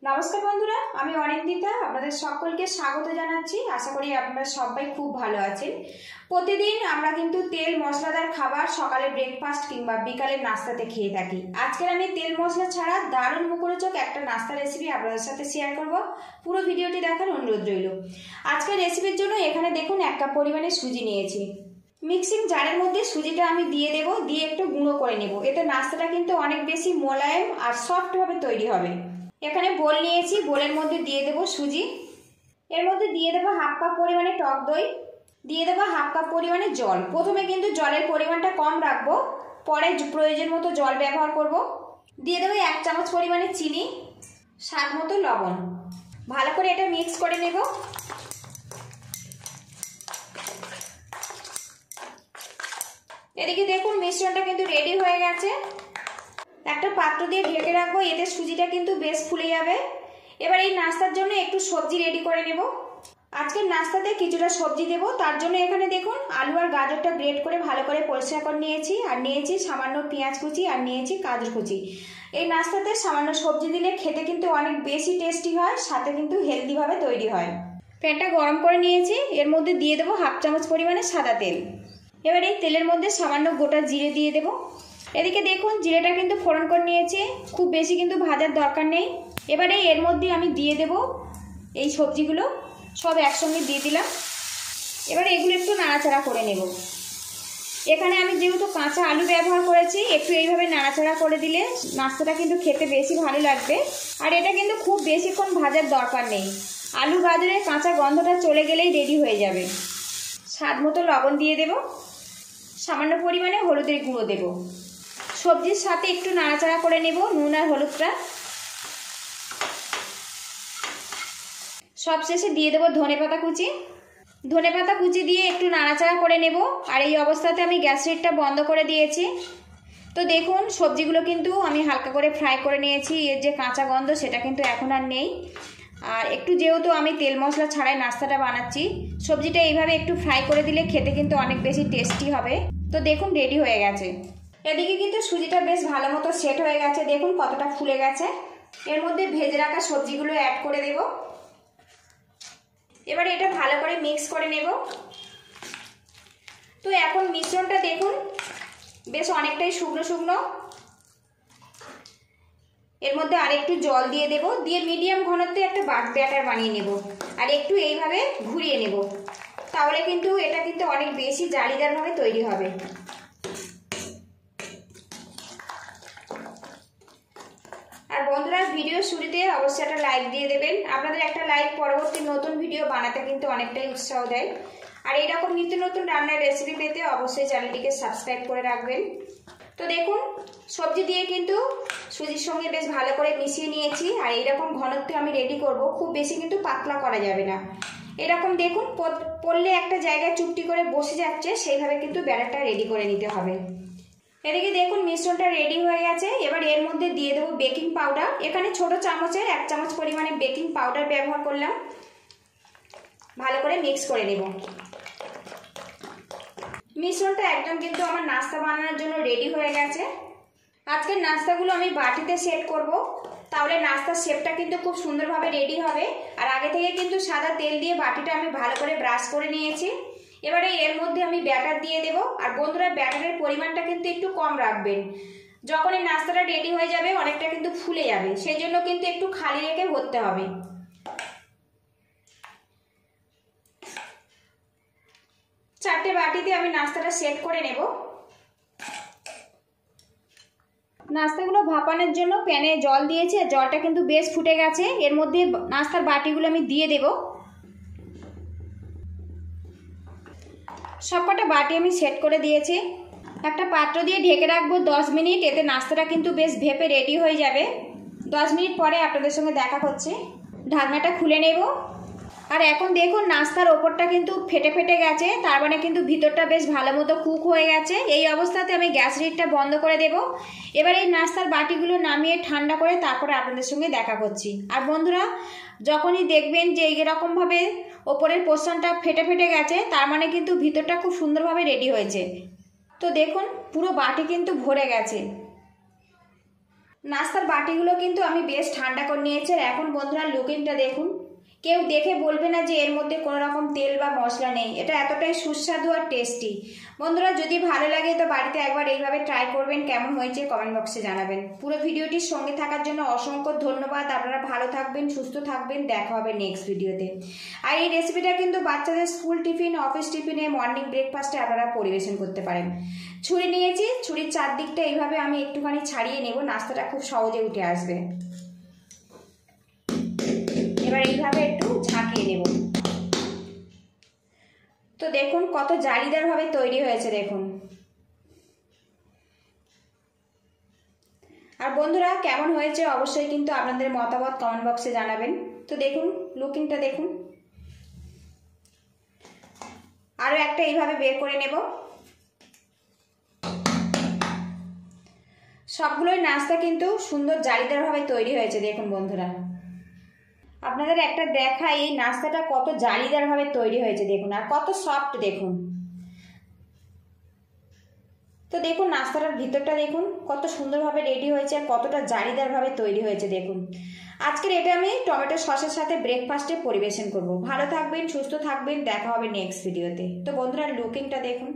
নমস্কার বন্ধুরা, আমি অনিন্দিতা আপনাদের সকলকে স্বাগত জানাচ্ছি। আশা করি আপনারা সবাই খুব ভালো আছেন। প্রতিদিন আমরা কিন্তু তেল মশলাদার খাবার সকালে ব্রেকফাস্ট কিংবা বিকালের নাস্তাতে খেয়ে থাকি। আজকের আমি তেল মশলা ছাড়া দারুণ মুখরোচক একটা নাস্তা রেসিপি আপনাদের সাথে শেয়ার করব। পুরো ভিডিওটি দেখার অনুরোধ রইল। আজকের রেসিপির জন্য এখানে দেখুন 1 কাপ পরিমাণে সুজি নিয়েছি। মিক্সিং জারের মধ্যে সুজিটা আমি দিয়ে দেব, দিয়ে একটু গুঁড়ো করে নেব। এতে নাস্তাটা কিন্তু অনেক বেশি মোলায়েম আর সফটভাবে তৈরি হবে। এখানে বোল নিয়েছি, বোলের মধ্যে দিয়ে দেব সুজি, এর মধ্যে দিয়ে দেব 1/2 কাপ পরিমাণে টক দই, দিয়ে দেব 1/2 কাপ পরিমাণে জল। প্রথমে কিন্তু জলের পরিমাণটা কম রাখবো, পরে প্রয়োজন মতো জল ব্যবহার করব। দিয়ে দেব 1 চামচ পরিমাণে চিনি, স্বাদ মতো লবণ। ভালো করে এটা মিক্স করে নেব। এদিকে দেখুন মিশ্রণটা কিন্তু রেডি হয়ে গেছে। একটা পাত্র দিয়ে ঢেকে রাখবো, এতে সুজিটা কিন্তু বেশ ফুলে যাবে। এবার এই নাস্তার জন্য একটু সবজি রেডি করে নেব। আজকের নাস্তাতে কিছুটা সবজি দেব, তার জন্য এখানে দেখুন আলু আর গাজরটা গ্রেট করে ভালো করে পরিষ্কার করে নিয়েছি, আর নিয়েছি সামান্য পেঁয়াজ কুচি, আর নিয়েছি গাজর কুচি। এই নাস্তাতে সামান্য সবজি দিলে খেতে কিন্তু অনেক বেশি টেস্টি হয়, সাথে কিন্তু হেলদিভাবে তৈরি হয়। প্যানটা গরম করে নিয়েছি, এর মধ্যে দিয়ে দেবো 1/2 চামচ পরিমাণে সাদা তেল। এবার এই তেলের মধ্যে সামান্য গোটা জিরে দিয়ে দেবো। এদিকে দেখুন জিরেটা কিন্তু ফোড়ন করে নিয়েছে, খুব বেশি কিন্তু ভাজার দরকার নেই। এবারে এর মধ্যে আমি দিয়ে দেব এই সবজিগুলো, সব একসঙ্গে দিয়ে দিলাম। এবারে এগুলো একটু নাড়াচাড়া করে নেব। এখানে আমি যেহেতু কাঁচা আলু ব্যবহার করেছি, একটু এইভাবে নাড়াচাড়া করে দিলে নাস্তাটা কিন্তু খেতে বেশি ভালো লাগবে। আর এটা কিন্তু খুব বেশিক্ষণ ভাজার দরকার নেই, আলু গাজরের কাঁচা গন্ধটা চলে গেলেই রেডি হয়ে যাবে। স্বাদ মতো লবণ দিয়ে দেব, সামান্য পরিমাণে হলুদের গুঁড়ো দেব। সবজির সাথে একটু নাড়াচাড়া করে নেব নুন আর হলুদটা। সবশেষে দিয়ে দেবো ধনেপাতা কুচি। ধনেপাতা কুচি দিয়ে একটু নাড়াচাড়া করে নেব। আর এই অবস্থাতে আমি গ্যাস লিডটা বন্ধ করে দিয়েছি। তো দেখুন সবজিগুলো কিন্তু আমি হালকা করে ফ্রাই করে নিয়েছি, এর যে কাঁচা গন্ধ সেটা কিন্তু এখন আর নেই। আর একটু যেহেতু আমি তেল মশলা ছাড়াই নাস্তাটা বানাচ্ছি, সবজিটা এইভাবে একটু ফ্রাই করে দিলে খেতে কিন্তু অনেক বেশি টেস্টি হবে। তো দেখুন রেডি হয়ে গেছে। এদিকে কিন্তু সুজিটা বেশ ভালো মতো সেট হয়ে গেছে, দেখুন কতটা ফুলে গেছে। এর মধ্যে ভেজে রাখা সবজিগুলো অ্যাড করে দেব। এবারে এটা ভালো করে মিক্স করে নেব। তো এখন মিশ্রণটা দেখুন বেশ অনেকটাই শুকনো শুকনো। এর মধ্যে আরেকটু জল দিয়ে দেব, দিয়ে মিডিয়াম ঘনত্বে একটা ব্যাটার বানিয়ে নেব। আর একটু এইভাবে ঘুরিয়ে নেব, তাহলে কিন্তু এটা কিন্তু অনেক বেশি জালিদারভাবে তৈরি হবে। আর বন্ধুরা ভিডিও শুরুতে অবশ্যই একটা লাইক দিয়ে দেবেন। আপনাদের একটা লাইক পরবর্তী নতুন ভিডিও বানাতে কিন্তু অনেকটাই উৎসাহ দেয়। আর এইরকম নিত্য নতুন রান্নার রেসিপি পেতে অবশ্যই চ্যানেলটিকে সাবস্ক্রাইব করে রাখবেন। তো দেখুন সবজি দিয়ে কিন্তু সুজির সঙ্গে বেশ ভালো করে মিশিয়ে নিয়েছি। আর এইরকম ঘনত্বে আমি রেডি করব, খুব বেশি কিন্তু পাতলা করা যাবে না। এরকম দেখুন পড়লে একটা জায়গায় চুপটি করে বসে যাচ্ছে, সেইভাবে কিন্তু ব্যাটারটা রেডি করে নিতে হবে। এদিকে দেখুন মিশ্রণটা রেডি হয়ে গেছে। এবার এর মধ্যে দিয়ে দেবো বেকিং পাউডার। এখানে ছোট চামচের 1 চামচ পরিমাণে বেকিং পাউডার ব্যবহার করলাম। ভালো করে মিক্স করে নেব। মিশ্রণটা একদম কিন্তু আমার নাস্তা বানানোর জন্য রেডি হয়ে গেছে। আজকের নাস্তাগুলো আমি বাটিতে সেট করব, তাহলে নাস্তার শেপটা কিন্তু খুব সুন্দরভাবে রেডি হবে। আর আগে থেকে কিন্তু সাদা তেল দিয়ে বাটিটা আমি ভালো করে ব্রাশ করে নিয়েছি। এবারে এর মধ্যে আমি ব্যাটার দিয়ে দেব। আর বন্ধুরা ব্যাটারের পরিমাণটা কিন্তু একটু কম রাখবেন, যখন এই নাস্তাটা রেডি হয়ে যাবে অনেকটা কিন্তু ফুলে যাবে, সেই জন্য কিন্তু একটু খালি রেখে ভরতে হবে। চারটে বাটিতে আমি নাস্তাটা সেট করে নেব। নাস্তাগুলো ভাপানোর জন্য প্যানে জল দিয়েছি, আর জলটা কিন্তু বেশ ফুটে গেছে। এর মধ্যে নাস্তার বাটিগুলো আমি দিয়ে দেব। সবকটা বাটি আমি সেট করে দিয়েছি। একটা পাত্র দিয়ে ঢেকে রাখবো 10 মিনিট, এতে নাস্তাটা কিন্তু বেশ ভেপে রেডি হয়ে যাবে। 10 মিনিট পরে আপনাদের সঙ্গে দেখা করছি। ঢাকনাটা খুলে নেব। আর এখন দেখুন নাস্তার ওপরটা কিন্তু ফেটে ফেটে গেছে, তার মানে কিন্তু ভিতরটা বেশ ভালো মতো কুক হয়ে গেছে। এই অবস্থাতে আমি গ্যাস লিডটা বন্ধ করে দেব। এবার এই নাস্তার বাটিগুলো নামিয়ে ঠান্ডা করে তারপরে আপনাদের সঙ্গে দেখা করছি। আর বন্ধুরা যখনই দেখবেন যে এইরকমভাবে ওপরের পোর্শনটা ফেটে ফেটে গেছে, তার মানে কিন্তু ভিতরটা খুব সুন্দরভাবে রেডি হয়েছে। তো দেখুন পুরো বাটি কিন্তু ভরে গেছে। নাস্তার বাটিগুলো কিন্তু আমি বেশ ঠান্ডা করে নিয়েছি। আর এখন বন্ধুরা লুকিংটা দেখুন, কেউ দেখে বলবে না যে এর মধ্যে কোনো রকম তেল বা মশলা নেই। এটা এতটাই সুস্বাদু আর টেস্টি। বন্ধুরা যদি ভালো লাগে তো বাড়িতে একবার এইভাবে ট্রাই করবেন, কেমন হয়েছে কমেন্ট বক্সে জানাবেন। পুরো ভিডিওটির সঙ্গে থাকার জন্য অসংখ্য ধন্যবাদ। আপনারা ভালো থাকবেন, সুস্থ থাকবেন, দেখা হবে নেক্সট ভিডিওতে। আর এই রেসিপিটা কিন্তু বাচ্চাদের স্কুল টিফিন, অফিস টিফিনে, মর্নিং ব্রেকফাস্টে আপনারা পরিবেশন করতে পারেন। ছুরি নিয়েছি, ছুরির চারদিকটা এইভাবে আমি একটুখানি ছাড়িয়ে নেব, নাস্তাটা খুব সহজে উঠে আসবে। এবার এইভাবে একটু ঝাঁকিয়ে নেব। তো দেখুন কত জালিদার ভাবে তৈরি হয়েছে দেখুন। আর বন্ধুরা কেমন হয়েছে অবশ্যই কিন্তু আপনাদের মতামত কমেন্ট বক্সে জানাবেন। তো দেখুন লুকিংটা দেখুন। আরো একটা এইভাবে বের করে নেব। সবগুলোই নাস্তা কিন্তু সুন্দর জালিদার ভাবে তৈরি হয়েছে দেখুন বন্ধুরা। আপনাদের একটা দেখাই এই নাস্তাটা কত জালিদার ভাবে তৈরি হয়েছে দেখুন, আর কত সফট দেখুন। তো দেখুন নাস্তাটার ভিতরটা দেখুন কত সুন্দরভাবে রেডি হয়েছে, আর কতটা জালিদার ভাবে তৈরি হয়েছে দেখুন। আজকের এটা আমি টমেটো সসের সাথে ব্রেকফাস্টে পরিবেশন করব। ভালো থাকবেন, সুস্থ থাকবেন, দেখা হবে নেক্সট ভিডিওতে। তো বন্ধুরা লুকিংটা দেখুন।